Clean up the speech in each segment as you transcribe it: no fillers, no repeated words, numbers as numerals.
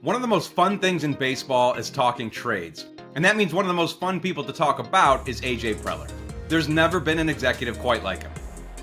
One of the most fun things in baseball is talking trades. And that means one of the most fun people to talk about is AJ Preller. There's never been an executive quite like him.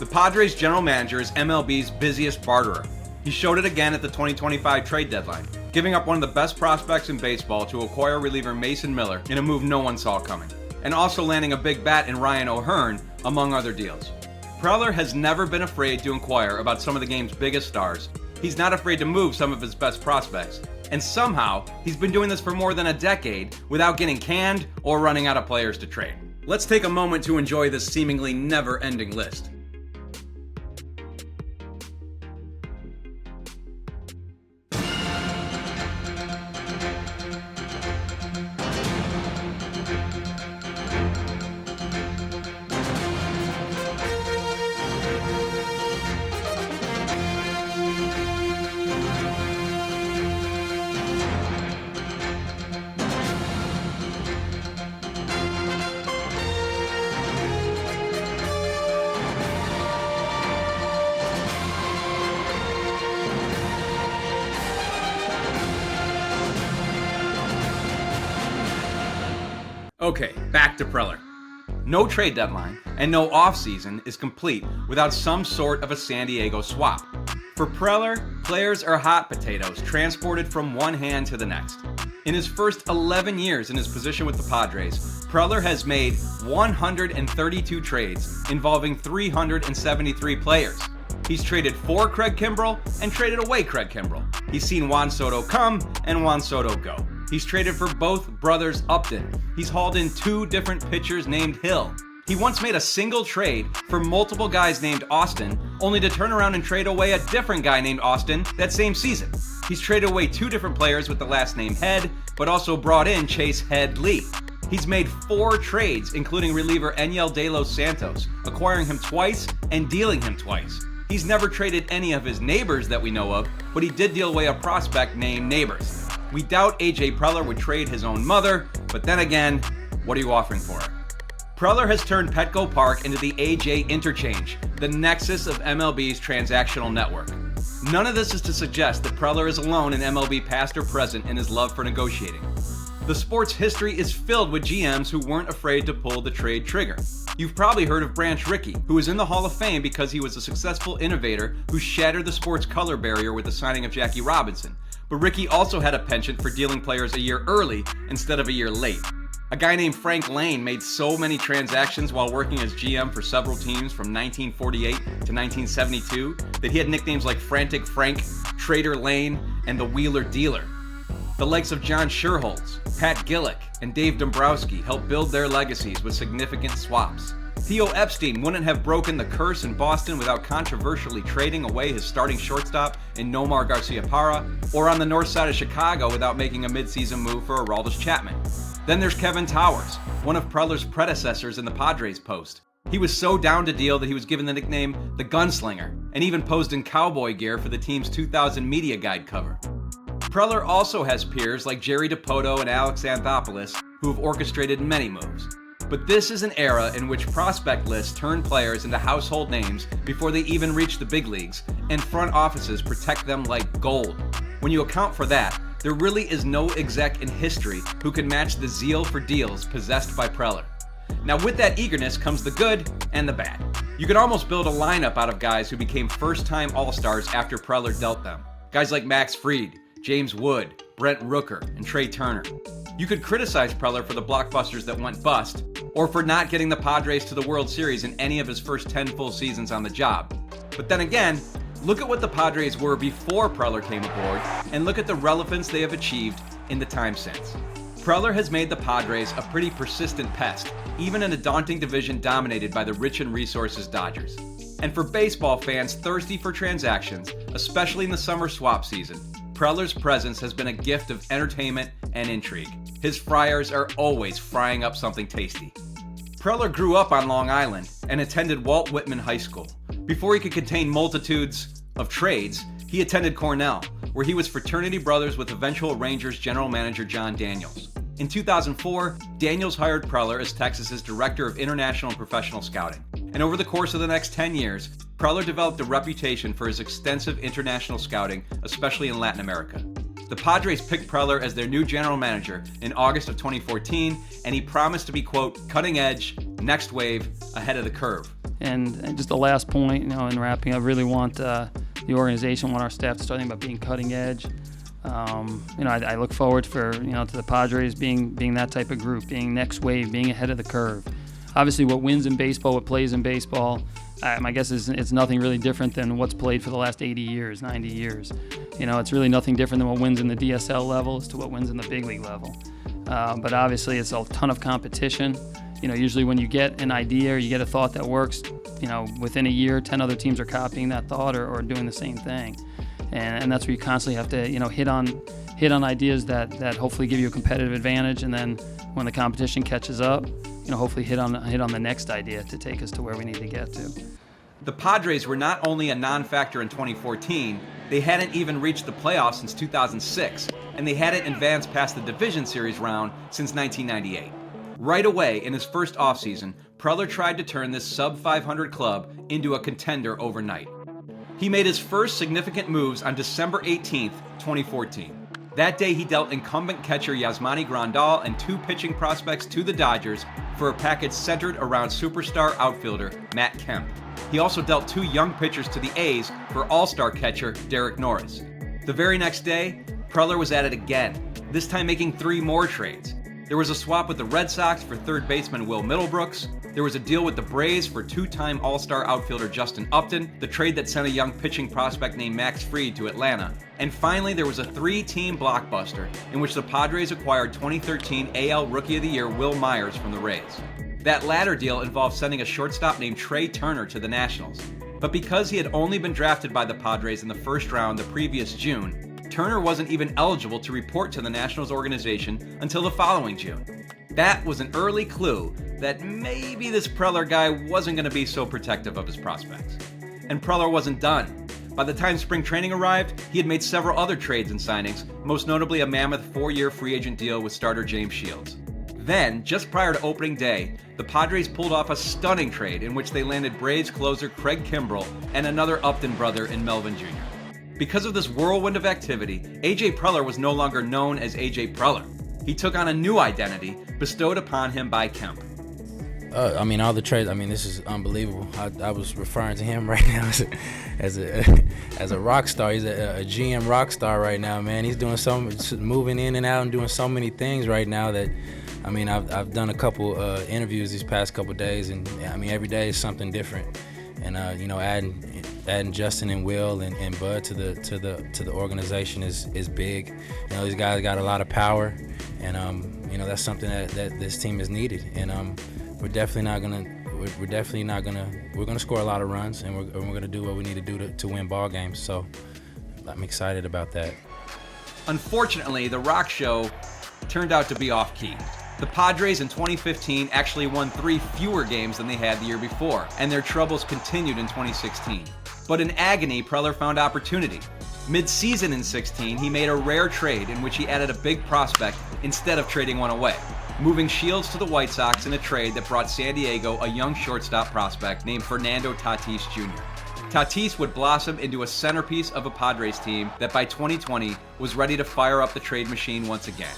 The Padres general manager is MLB's busiest barterer. He showed it again at the 2025 trade deadline, giving up one of the best prospects in baseball to acquire reliever Mason Miller in a move no one saw coming, and also landing a big bat in Ryan O'Hearn, among other deals. Preller has never been afraid to inquire about some of the game's biggest stars. He's not afraid to move some of his best prospects. And somehow, he's been doing this for more than a decade without getting canned or running out of players to trade. Let's take a moment to enjoy this seemingly never-ending list. Okay, back to Preller. No trade deadline and no offseason is complete without some sort of a San Diego swap. For Preller, players are hot potatoes transported from one hand to the next. In his first 11 years in his position with the Padres, Preller has made 132 trades involving 373 players. He's traded for Craig Kimbrell and traded away Craig Kimbrell. He's seen Juan Soto come and Juan Soto go. He's traded for both brothers Upton. He's hauled in two different pitchers named Hill. He once made a single trade for multiple guys named Austin, only to turn around and trade away a different guy named Austin that same season. He's traded away two different players with the last name Head, but also brought in Chase Head Lee. He's made 4 trades, including reliever Enyel De Los Santos, acquiring him twice and dealing him twice. He's never traded any of his neighbors that we know of, but he did deal away a prospect named Neighbors. We doubt AJ Preller would trade his own mother, but then again, what are you offering for her? Preller has turned Petco Park into the AJ Interchange, the nexus of MLB's transactional network. None of this is to suggest that Preller is alone in MLB past or present in his love for negotiating. The sport's history is filled with GMs who weren't afraid to pull the trade trigger. You've probably heard of Branch Rickey, who is in the Hall of Fame because he was a successful innovator who shattered the sport's color barrier with the signing of Jackie Robinson. But Rickey also had a penchant for dealing players a year early instead of a year late. A guy named Frank Lane made so many transactions while working as GM for several teams from 1948 to 1972 that he had nicknames like Frantic Frank, Trader Lane, and the Wheeler Dealer. The likes of John Sherholtz, Pat Gillick, and Dave Dombrowski helped build their legacies with significant swaps. Theo Epstein wouldn't have broken the curse in Boston without controversially trading away his starting shortstop in Nomar Garciaparra, or on the north side of Chicago without making a midseason move for Aroldis Chapman. Then there's Kevin Towers, one of Preller's predecessors in the Padres post. He was so down to deal that he was given the nickname the Gunslinger, and even posed in cowboy gear for the team's 2000 media guide cover. Preller also has peers like Jerry Dipoto and Alex Anthopoulos who have orchestrated many moves. But this is an era in which prospect lists turn players into household names before they even reach the big leagues, and front offices protect them like gold. When you account for that, there really is no exec in history who can match the zeal for deals possessed by Preller. Now with that eagerness comes the good and the bad. You could almost build a lineup out of guys who became first-time All-Stars after Preller dealt them. Guys like Max Fried, James Wood, Brent Rooker, and Trey Turner. You could criticize Preller for the blockbusters that went bust, or for not getting the Padres to the World Series in any of his first 10 full seasons on the job. But then again, look at what the Padres were before Preller came aboard, and look at the relevance they have achieved in the time since. Preller has made the Padres a pretty persistent pest, even in a daunting division dominated by the rich in resources Dodgers. And for baseball fans thirsty for transactions, especially in the summer swap season, Preller's presence has been a gift of entertainment and intrigue. His fryers are always frying up something tasty. Preller grew up on Long Island and attended Walt Whitman High School. Before he could contain multitudes of trades, he attended Cornell, where he was fraternity brothers with eventual Rangers general manager John Daniels. In 2004, Daniels hired Preller as Texas's Director of International and Professional Scouting. And over the course of the next 10 years, Preller developed a reputation for his extensive international scouting, especially in Latin America. The Padres picked Preller as their new general manager in August of 2014, and he promised to be, quote, cutting edge, next wave, ahead of the curve. And just the last point, in wrapping, I really want the organization, want our staff to start thinking about being cutting edge. I look forward to the Padres being that type of group, being next wave, being ahead of the curve. Obviously, what wins in baseball, what plays in baseball, my guess is it's nothing really different than what's played for the last 80 years, 90 years. It's really nothing different than what wins in the DSL level as to what wins in the big league level. But obviously, it's a ton of competition. Usually when you get an idea or you get a thought that works, within a year, 10 other teams are copying that thought or doing the same thing. And that's where you constantly have to, hit on ideas that hopefully give you a competitive advantage. And then when the competition catches up, hopefully hit on the next idea to take us to where we need to get to. The Padres were not only a non-factor in 2014, they hadn't even reached the playoffs since 2006, and they hadn't advanced past the division series round since 1998. Right away, in his first offseason, Preller tried to turn this sub-500 club into a contender overnight. He made his first significant moves on December 18th, 2014. That day, he dealt incumbent catcher Yasmani Grandal and 2 pitching prospects to the Dodgers for a package centered around superstar outfielder Matt Kemp. He also dealt 2 young pitchers to the A's for all-star catcher Derek Norris. The very next day, Preller was at it again, this time making 3 more trades. There was a swap with the Red Sox for third baseman Will Middlebrooks. There was a deal with the Braves for 2-time All-Star outfielder Justin Upton, the trade that sent a young pitching prospect named Max Fried to Atlanta. And finally, there was a 3-team blockbuster in which the Padres acquired 2013 AL Rookie of the Year Will Myers from the Rays. That latter deal involved sending a shortstop named Trey Turner to the Nationals. But because he had only been drafted by the Padres in the first round the previous June, Turner wasn't even eligible to report to the Nationals organization until the following June. That was an early clue that maybe this Preller guy wasn't going to be so protective of his prospects. And Preller wasn't done. By the time spring training arrived, he had made several other trades and signings, most notably a mammoth 4-year free agent deal with starter James Shields. Then, just prior to opening day, the Padres pulled off a stunning trade in which they landed Braves closer Craig Kimbrell and another Upton brother in Melvin Jr. Because of this whirlwind of activity, AJ Preller was no longer known as AJ Preller. He took on a new identity bestowed upon him by Kemp. All the trades. This is unbelievable. I was referring to him right now as a rock star. He's a GM rock star right now, man. He's doing moving in and out and doing so many things right now that, I've done a couple interviews these past couple days, and every day is something different. And adding Justin and Will and Bud to the organization is big. These guys got a lot of power, and that's something that this team has needed. And we're gonna score a lot of runs, and we're gonna do what we need to do to win ball games. So I'm excited about that. Unfortunately, the rock show turned out to be off-key. The Padres in 2015 actually won 3 fewer games than they had the year before, and their troubles continued in 2016. But in agony, Preller found opportunity. Mid-season in 16, he made a rare trade in which he added a big prospect instead of trading one away, moving Shields to the White Sox in a trade that brought San Diego a young shortstop prospect named Fernando Tatis Jr. Tatis would blossom into a centerpiece of a Padres team that by 2020 was ready to fire up the trade machine once again.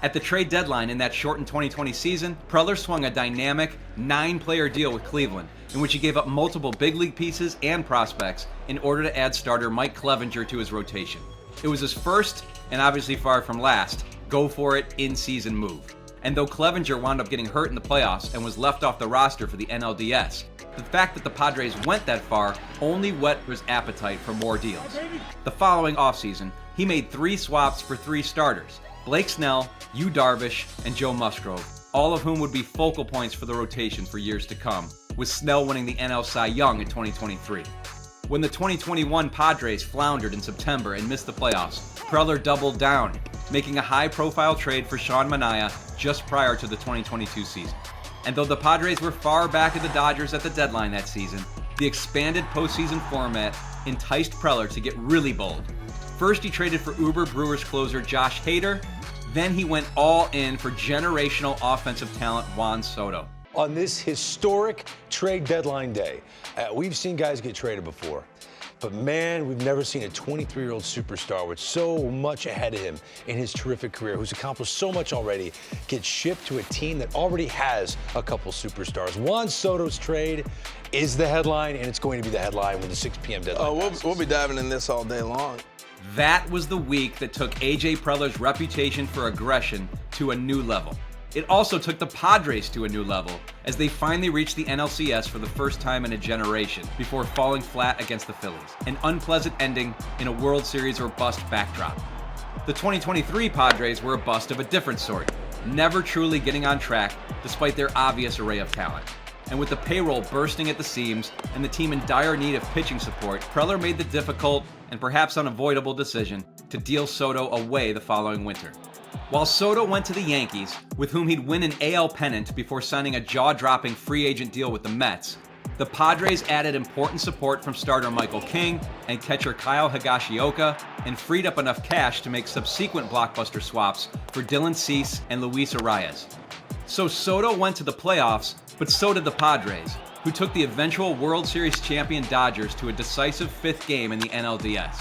At the trade deadline in that shortened 2020 season, Preller swung a dynamic 9-player deal with Cleveland, in which he gave up multiple big league pieces and prospects in order to add starter Mike Clevenger to his rotation. It was his first, and obviously far from last, go-for-it in-season move. And though Clevenger wound up getting hurt in the playoffs and was left off the roster for the NLDS, the fact that the Padres went that far only whet his appetite for more deals. The following offseason, he made 3 swaps for 3 starters: Blake Snell, Yu Darvish, and Joe Musgrove, all of whom would be focal points for the rotation for years to come, with Snell winning the NL Cy Young in 2023. When the 2021 Padres floundered in September and missed the playoffs, Preller doubled down, making a high-profile trade for Sean Manaea just prior to the 2022 season. And though the Padres were far back of the Dodgers at the deadline that season, the expanded postseason format enticed Preller to get really bold. First, he traded for Uber Brewers closer Josh Hader. Then he went all in for generational offensive talent Juan Soto. On this historic trade deadline day, we've seen guys get traded before. But man, we've never seen a 23-year-old superstar with so much ahead of him in his terrific career, who's accomplished so much already, get shipped to a team that already has a couple superstars. Juan Soto's trade is the headline, and it's going to be the headline when the 6 p.m. deadline passes. We'll be diving in this all day long. That was the week that took AJ Preller's reputation for aggression to a new level. It also took the Padres to a new level as they finally reached the NLCS for the first time in a generation before falling flat against the Phillies, an unpleasant ending in a World Series or bust backdrop. The 2023 Padres were a bust of a different sort, never truly getting on track despite their obvious array of talent. And with the payroll bursting at the seams and the team in dire need of pitching support, Preller made the difficult and perhaps unavoidable decision to deal Soto away the following winter. While Soto went to the Yankees, with whom he'd win an AL pennant before signing a jaw-dropping free agent deal with the Mets, the Padres added important support from starter Michael King and catcher Kyle Higashioka and freed up enough cash to make subsequent blockbuster swaps for Dylan Cease and Luis Arias. So Soto went to the playoffs, but so did the Padres, who took the eventual World Series champion Dodgers to a decisive 5th game in the NLDS.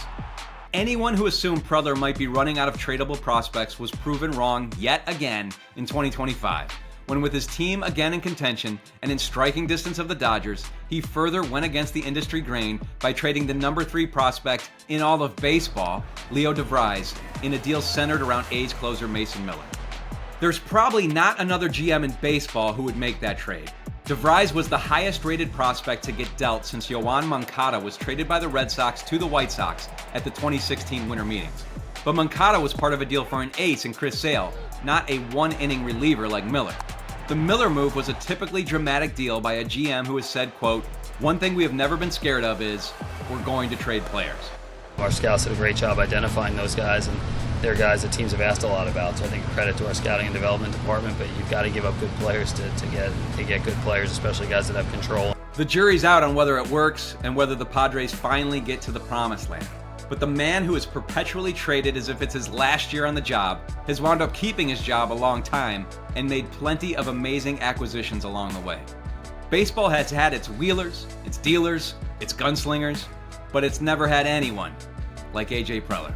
Anyone who assumed Preller might be running out of tradable prospects was proven wrong yet again in 2025, when with his team again in contention and in striking distance of the Dodgers, he further went against the industry grain by trading the number 3 prospect in all of baseball, Leo DeVries, in a deal centered around A's closer Mason Miller. There's probably not another GM in baseball who would make that trade. DeVries was the highest-rated prospect to get dealt since Yoán Moncada was traded by the Red Sox to the White Sox at the 2016 winter meetings. But Moncada was part of a deal for an ace in Chris Sale, not a one-inning reliever like Miller. The Miller move was a typically dramatic deal by a GM who has said, quote, "One thing we have never been scared of is we're going to trade players." Our scouts did a great job identifying those guys, and they're guys that teams have asked a lot about. So I think credit to our scouting and development department, but you've got to give up good players to get good players, especially guys that have control. The jury's out on whether it works and whether the Padres finally get to the promised land. But the man who is perpetually traded as if it's his last year on the job has wound up keeping his job a long time and made plenty of amazing acquisitions along the way. Baseball has had its wheelers, its dealers, its gunslingers, but it's never had anyone like AJ Preller.